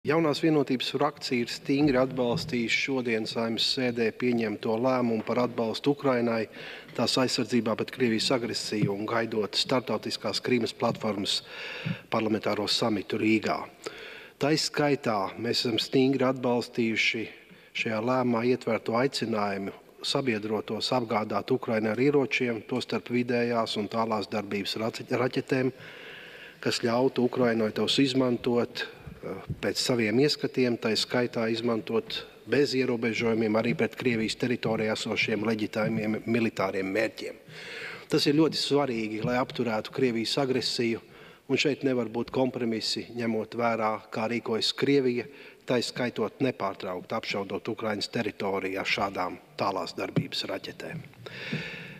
Jaunās vienotības frakcija ir stingri atbalstījusi šodien Saeimas sēdē pieņemto lēmumu par atbalstu Ukrainai tās aizsardzībā pret Krievijas agresiju un gaidot starptautiskās Krīmas platformas parlamentāro samitu Rīgā. Taiskaitā mēs esam stingri atbalstījuši šajā lēmumā ietverto aicinājumu sabiedrotos apgādāt Ukrainai ar ieročiem, tostarp vidējās un tālās darbības raķetēm, kas ļautu Ukrainai tos izmantot pēc saviem ieskatiem, tā skaitā izmantot bez ierobežojumiem arī pret Krievijas teritorijā esošiem leģitīmiem militāriem mērķiem. Tas ir ļoti svarīgi, lai apturētu Krievijas agresiju, un šeit nevar būt kompromisi, ņemot vērā, kā rīkojas Krievija, tā skaitot nepārtraukt apšaudot Ukrainas teritorijā šādām tālās darbības raķetēm.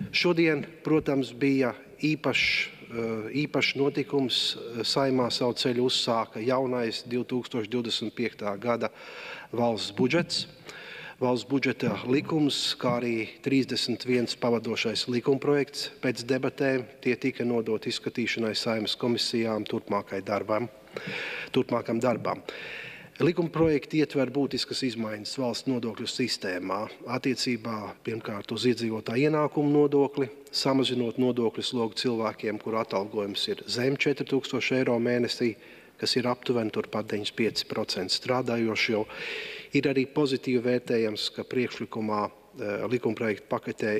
Šodien, protams, bija īpašs notikums. Saeimā savu ceļu uzsāka jaunais 2025. gada valsts budžets, valsts budžeta likums, kā arī 31 pavadošais likumprojekts. Pēc debatēm tie tika nodot izskatīšanai Saeimas komisijām turpmākam darbam. Likumprojekti ietver būtiskas izmaiņas valsts nodokļu sistēmā, attiecībā pirmkārt uz iedzīvotāju ienākumu nodokli, samazinot nodokļu slogu cilvēkiem, kuru atalgojums ir zem 4000 eiro mēnesī, kas ir aptuveni turpat 95% strādājošo. Ir arī pozitīvi vērtējams, ka priekšlikumā likumprojekta paketē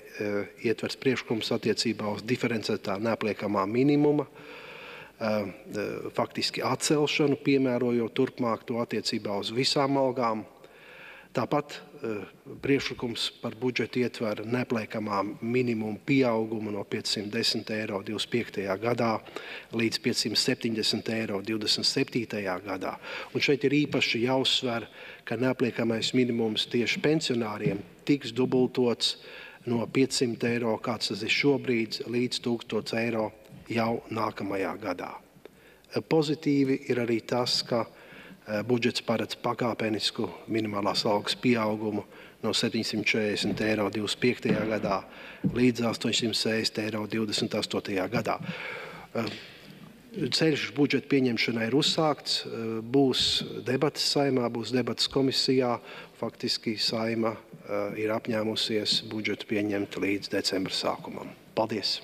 ietvers priekšlikums attiecībā uz diferencētā neapliekamā minimuma, faktiski atcelšanu, piemērojot turpmāk to attiecībā uz visām algām. Tāpat priekšlikums par budžetu ietver neapliekamā minimuma pieaugumu no 510 eiro 25. gadā līdz 570 eiro 27. gadā. Un šeit ir īpaši jāuzsver, ka neapliekamais minimums tieši pensionāriem tiks dubultots no 500 eiro, kāds tas ir šobrīd, līdz 1000 eiro jau nākamajā gadā. Pozitīvi ir arī tas, ka budžets paredz pakāpenisku minimālās algas pieaugumu no 740 eiro 25. gadā līdz 860 eiro 28. gadā. Ceļš budžeta pieņemšanai ir uzsākts, būs debatas Saeimā, būs debatas komisijā. Faktiski Saeima ir apņēmusies budžetu pieņemt līdz decembra sākumam. Paldies!